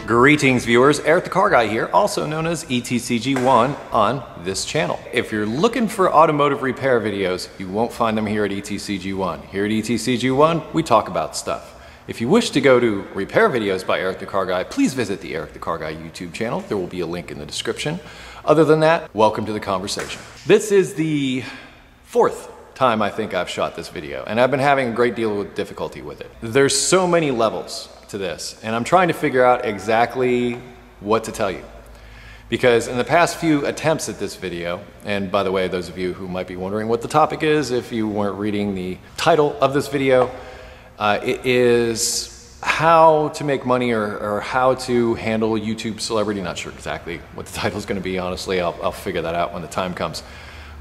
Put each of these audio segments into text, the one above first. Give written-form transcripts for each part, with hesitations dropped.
Greetings viewers, Eric the Car Guy here, also known as ETCG1 on this channel. If you're looking for automotive repair videos, you won't find them here at ETCG1. Here at ETCG1, we talk about stuff. If you wish to go to repair videos by Eric the Car Guy, please visit the Eric the Car Guy YouTube channel. There will be a link in the description. Other than that, welcome to the conversation. This is the fourth time I think I've shot this video, and I've been having a great deal of difficulty with it. There's so many levels to this, and I'm trying to figure out exactly what to tell you. Because in the past few attempts at this video, and by the way, those of you who might be wondering what the topic is, if you weren't reading the title of this video, it is how to make money or how to handle YouTube celebrity. Not sure exactly what the title is going to be, honestly. I'll figure that out when the time comes.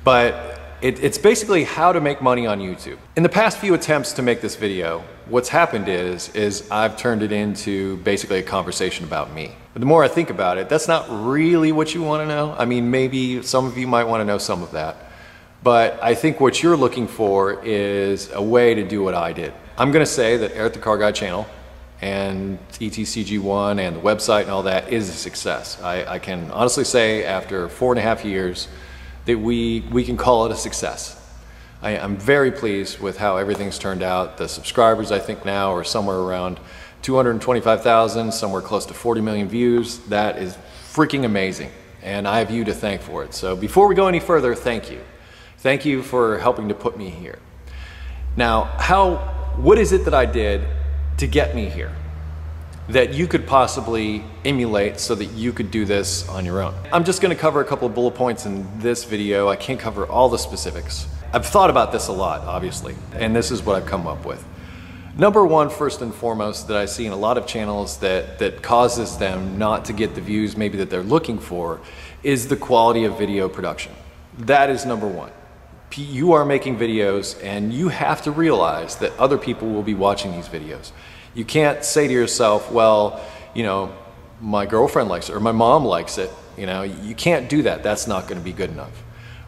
But it's basically how to make money on YouTube. In the past few attempts to make this video, what's happened is I've turned it into basically a conversation about me. But the more I think about it, that's not really what you want to know. I mean, maybe some of you might want to know some of that. But I think what you're looking for is a way to do what I did. I'm going to say that Eric the Car Guy channel and ETCG1 and the website and all that is a success. I can honestly say after 4.5 years that we can call it a success. I'm very pleased with how everything's turned out. The subscribers I think now are somewhere around 225,000, somewhere close to 40 million views. That is freaking amazing, and I have you to thank for it. So before we go any further, thank you. Thank you for helping to put me here. Now, what is it that I did to get me here that you could possibly emulate so that you could do this on your own? I'm just going to cover a couple of bullet points in this video. I can't cover all the specifics. I've thought about this a lot, obviously, and this is what I've come up with. Number one, first and foremost, that I see in a lot of channels that causes them not to get the views maybe that they're looking for is the quality of video production. That is number one. You are making videos and you have to realize that other people will be watching these videos. You can't say to yourself, well, you know, my girlfriend likes it or my mom likes it. You know, you can't do that. That's not going to be good enough.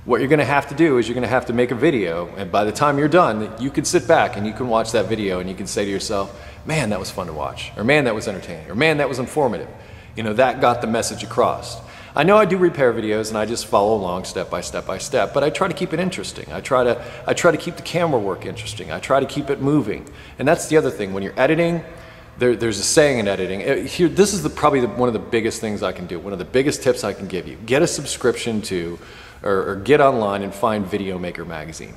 What you're going to have to do is you're going to have to make a video, and by the time you're done, you can sit back and you can watch that video and you can say to yourself, man, that was fun to watch, or man, that was entertaining, or man, that was informative. You know, that got the message across. I know I do repair videos and I just follow along step by step by step, but I try to keep it interesting. I try to keep the camera work interesting. I try to keep it moving. And that's the other thing. When you're editing, there's a saying in editing. This is probably one of the biggest things I can do. One of the biggest tips I can give you. Get a subscription to, or get online and find Video Maker magazine.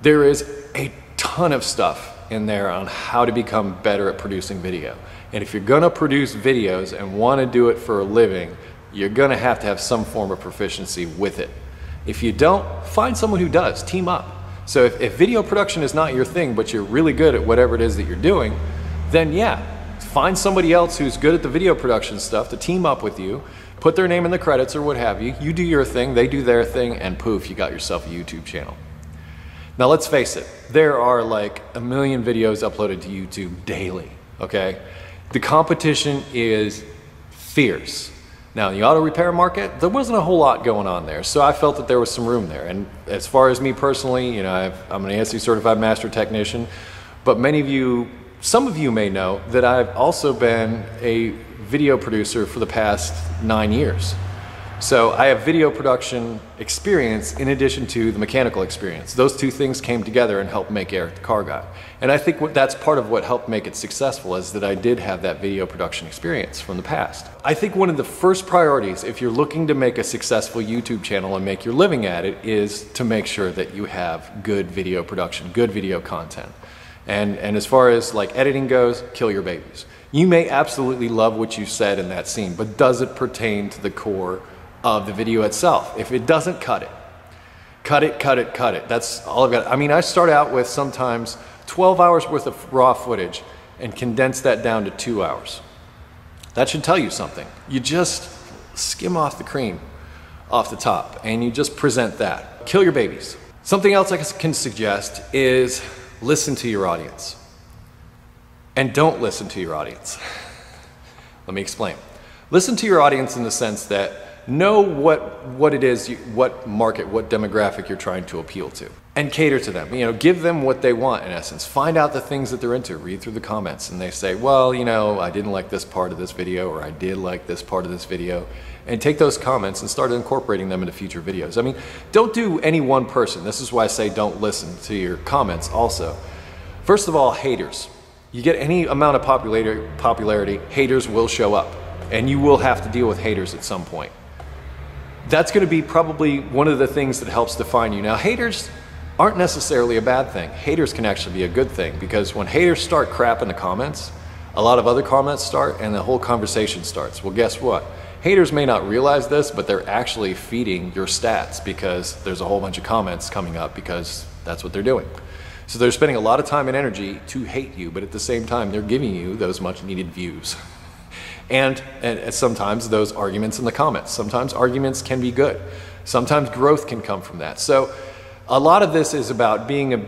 There is a ton of stuff in there on how to become better at producing video. And if you're gonna produce videos and wanna do it for a living, you're gonna have to have some form of proficiency with it. If you don't, find someone who does, team up. So if video production is not your thing, but you're really good at whatever it is that you're doing, then yeah, find somebody else who's good at the video production stuff to team up with you, put their name in the credits or what have you, you do your thing, they do their thing, and poof, you got yourself a YouTube channel. Now let's face it, there are like 1 million videos uploaded to YouTube daily, okay? The competition is fierce. Now in the auto repair market, there wasn't a whole lot going on there, so I felt that there was some room there. And as far as me personally, you know, I'm an ASE certified master technician, but some of you may know that I've also been a video producer for the past 9 years. So I have video production experience in addition to the mechanical experience. Those two things came together and helped make Eric the Car Guy. And I think that's part of what helped make it successful, is that I did have that video production experience from the past. I think one of the first priorities, if you're looking to make a successful YouTube channel and make your living at it, is to make sure that you have good video production, good video content. And as far as like editing goes, kill your babies. You may absolutely love what you said in that scene, but does it pertain to the core of the video itself? If it doesn't, cut it. Cut it, cut it, cut it. That's all I've got. I mean, I start out with sometimes 12 hours worth of raw footage and condense that down to 2 hours. That should tell you something. You just skim off the cream off the top and you just present that. Kill your babies. Something else I can suggest is listen to your audience. And don't listen to your audience. Let me explain. Listen to your audience in the sense that know what it is, what market, what demographic you're trying to appeal to. and cater to them. You know, give them what they want, in essence. Find out the things that they're into. Read through the comments, and they say, well, you know, I didn't like this part of this video, or I did like this part of this video. And take those comments and start incorporating them into future videos. I mean, don't do any one person. This is why I say don't listen to your comments also. First of all, haters. You get any amount of popularity, haters will show up. And you will have to deal with haters at some point. That's going to be probably one of the things that helps define you. Now, haters aren't necessarily a bad thing. Haters can actually be a good thing, because when haters start crap in the comments, a lot of other comments start and the whole conversation starts. Well, guess what? Haters may not realize this, but they're actually feeding your stats, because there's a whole bunch of comments coming up, because that's what they're doing. So they're spending a lot of time and energy to hate you, but at the same time, they're giving you those much needed views. And sometimes those arguments in the comments. Sometimes arguments can be good. Sometimes growth can come from that. So a lot of this is about being a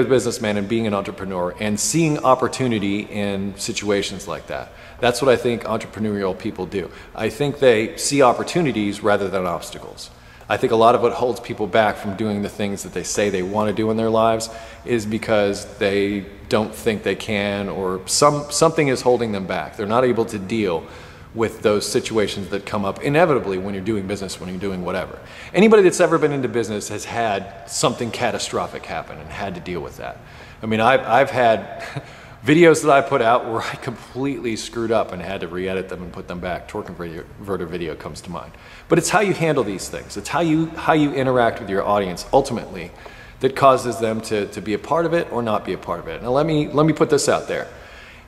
businessman and being an entrepreneur and seeing opportunity in situations like that. That's what I think entrepreneurial people do. I think they see opportunities rather than obstacles. I think a lot of what holds people back from doing the things that they say they want to do in their lives is because they don't think they can, or something is holding them back. They're not able to deal with those situations that come up inevitably when you're doing business, when you're doing whatever. Anybody that's ever been into business has had something catastrophic happen and had to deal with that. I mean, I've had videos that I put out where I completely screwed up and had to re-edit them and put them back. Torque converter video comes to mind. But it's how you handle these things. It's how you interact with your audience ultimately that causes them to be a part of it or not be a part of it. Now let me put this out there.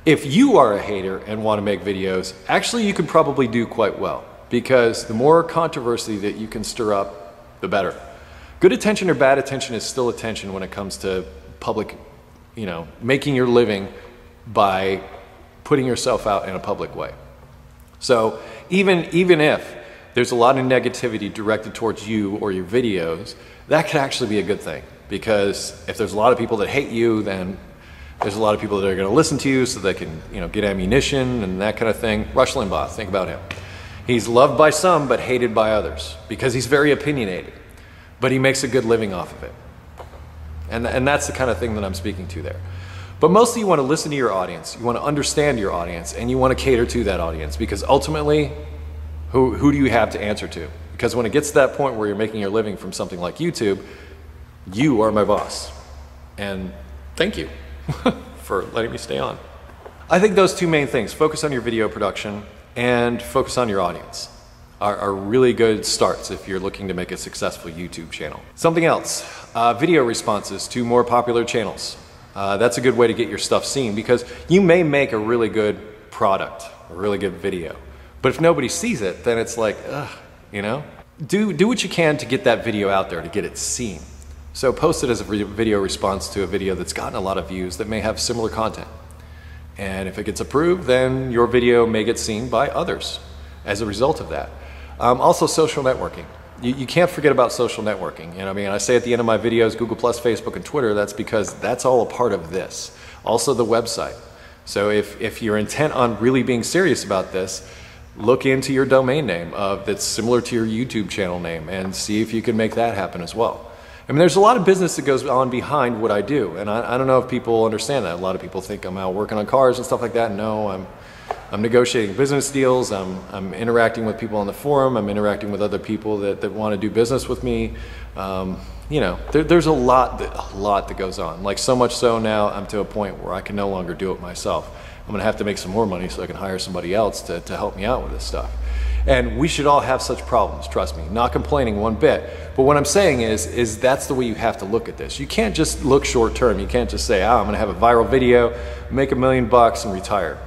If you are a hater and want to make videos, actually you can probably do quite well, because the more controversy that you can stir up, the better. Good attention or bad attention is still attention when it comes to public, you know, making your living by putting yourself out in a public way. So even if there's a lot of negativity directed towards you or your videos, that could actually be a good thing, because if there's a lot of people that hate you, then there's a lot of people that are going to listen to you so they can, you know, get ammunition and that kind of thing. Rush Limbaugh, think about him. He's loved by some but hated by others because he's very opinionated, but he makes a good living off of it. And that's the kind of thing that I'm speaking to there. But mostly you want to listen to your audience, you want to understand your audience, and you want to cater to that audience, because ultimately, who do you have to answer to? Because when it gets to that point where you're making your living from something like YouTube, you are my boss. And thank you for letting me stay on. I think those two main things, focus on your video production and focus on your audience, are really good starts if you're looking to make a successful YouTube channel. Something else, video responses to more popular channels. That's a good way to get your stuff seen, because you may make a really good product, a really good video, but if nobody sees it, then it's like, ugh, you know? Do what you can to get that video out there, to get it seen. So post it as a video response to a video that's gotten a lot of views that may have similar content. And if it gets approved, then your video may get seen by others as a result of that. Also, social networking. You can't forget about social networking. You know, I mean, I say at the end of my videos, Google+, Facebook, and Twitter, that's because that's all a part of this. Also the website. So if you're intent on really being serious about this, look into your domain name that's similar to your YouTube channel name and see if you can make that happen as well. I mean, there's a lot of business that goes on behind what I do, and I don't know if people understand that. A lot of people think I'm out working on cars and stuff like that. No, I'm negotiating business deals. I'm interacting with people on the forum. I'm interacting with other people that want to do business with me. You know, there's a lot that goes on. Like, so much so now I'm to a point where I can no longer do it myself. I'm going to have to make some more money so I can hire somebody else to help me out with this stuff. And we should all have such problems, trust me. Not complaining one bit. But what I'm saying is that's the way you have to look at this. You can't just look short term. You can't just say, I'm going to have a viral video, make $1 million and retire.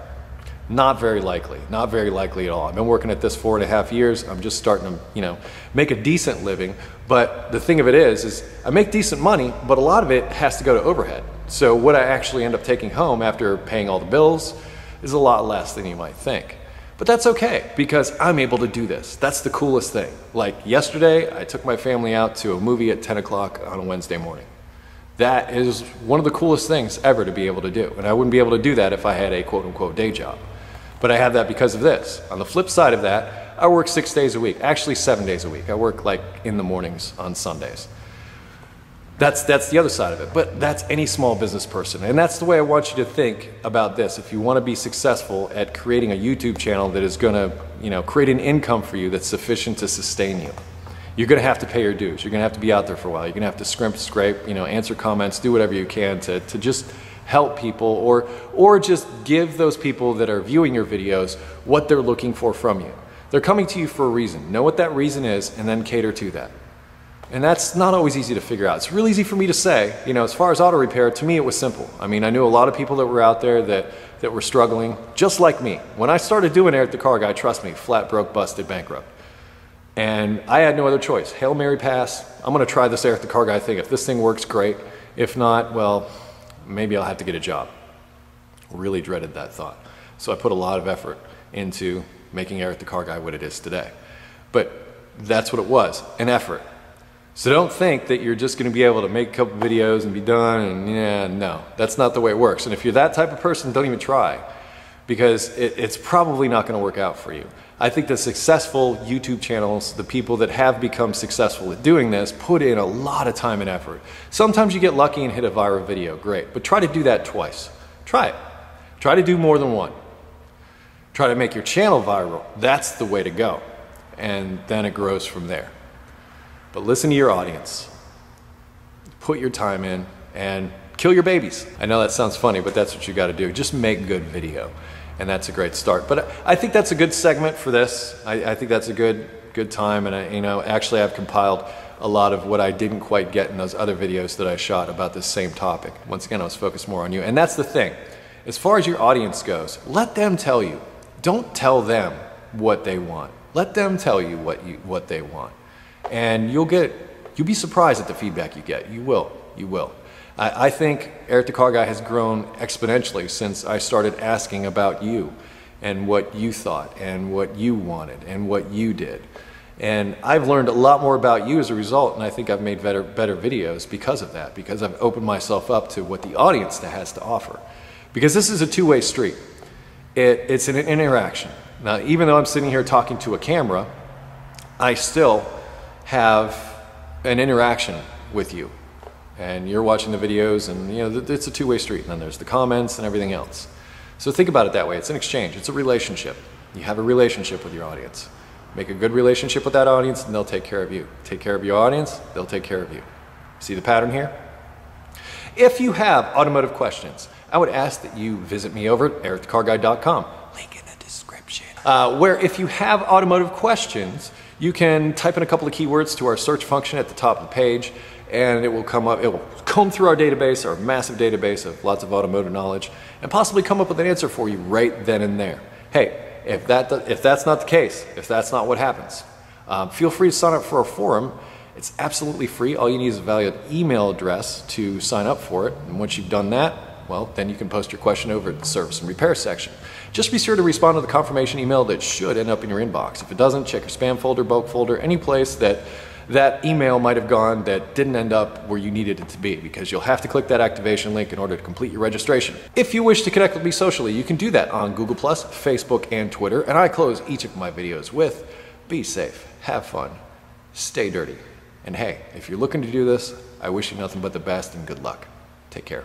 Not very likely. Not very likely at all. I've been working at this 4.5 years. I'm just starting to, you know, make a decent living. But the thing of it is I make decent money, but a lot of it has to go to overhead. So what I actually end up taking home after paying all the bills is a lot less than you might think. But that's okay, because I'm able to do this. That's the coolest thing. Like yesterday, I took my family out to a movie at 10 o'clock on a Wednesday morning. That is one of the coolest things ever to be able to do. And I wouldn't be able to do that if I had a quote-unquote day job. But I have that because of this. On the flip side of that, I work 6 days a week, actually 7 days a week. I work like in the mornings on Sundays. That's the other side of it, but that's any small business person. And that's the way I want you to think about this. If you want to be successful at creating a YouTube channel that is going to, create an income for you that's sufficient to sustain you, you're going to have to pay your dues. You're going to have to be out there for a while. You're going to have to scrape, answer comments, do whatever you can to just help people or just give those people that are viewing your videos what they're looking for from you. They're coming to you for a reason. Know what that reason is and then cater to that. And that's not always easy to figure out. It's real easy for me to say, as far as auto repair, to me it was simple. I mean, I knew a lot of people that were out there that were struggling, just like me. When I started doing Eric the Car Guy, trust me, flat, broke, busted, bankrupt. And I had no other choice. Hail Mary pass, I'm gonna try this Eric the Car Guy thing. If this thing works, great. If not, well, maybe I'll have to get a job. Really dreaded that thought. So I put a lot of effort into making Eric the Car Guy what it is today. But that's what it was, an effort. So don't think that you're just going to be able to make a couple videos and be done, and no, that's not the way it works. And if you're that type of person, don't even try, because it's probably not going to work out for you. I think the successful YouTube channels, the people that have become successful at doing this, put in a lot of time and effort. Sometimes you get lucky and hit a viral video, great, but try to do that twice. Try it. Try to do more than one. Try to make your channel viral. That's the way to go. And then it grows from there. But listen to your audience. Put your time in and kill your babies. I know that sounds funny, but that's what you got to do. Just make good video. And that's a great start. But I think that's a good segment for this. I think that's a good time. And actually I've compiled a lot of what I didn't quite get in those other videos that I shot about this same topic. Once again, I was focused more on you. And that's the thing. As far as your audience goes, let them tell you. Don't tell them what they want. Let them tell you what they want. And you'll be surprised at the feedback you get. You will. I think Eric the Car Guy has grown exponentially since I started asking about you and what you thought and what you wanted and what you did. And I've learned a lot more about you as a result, and I think I've made better videos because of that, because I've opened myself up to what the audience has to offer. Because this is a two-way street. It's an interaction. Now, even though I'm sitting here talking to a camera, I still have an interaction with you. And you're watching the videos, and it's a two-way street. And then there's the comments and everything else. So think about it that way. It's an exchange. It's a relationship. You have a relationship with your audience. Make a good relationship with that audience, and they'll take care of you. Take care of your audience, they'll take care of you. See the pattern here? If you have automotive questions, I would ask that you visit me over at ericthecarguy.com. Link in the description. Where if you have automotive questions, you can type in a couple of keywords to our search function at the top of the page, and it will come up. It will comb through our database, our massive database of lots of automotive knowledge, and possibly come up with an answer for you right then and there. Hey, if that's not the case, if that's not what happens, feel free to sign up for our forum. It's absolutely free. All you need is a valid email address to sign up for it. And once you've done that, well, then you can post your question over at the service and repair section. Just be sure to respond to the confirmation email that should end up in your inbox. If it doesn't, check your spam folder, bulk folder, any place that +email might have gone that didn't end up where you needed it to be, because you'll have to click that activation link in order to complete your registration. If you wish to connect with me socially, you can do that on Google+, Facebook, and Twitter. And I close each of my videos with, be safe, have fun, stay dirty. And hey, if you're looking to do this, I wish you nothing but the best and good luck. Take care.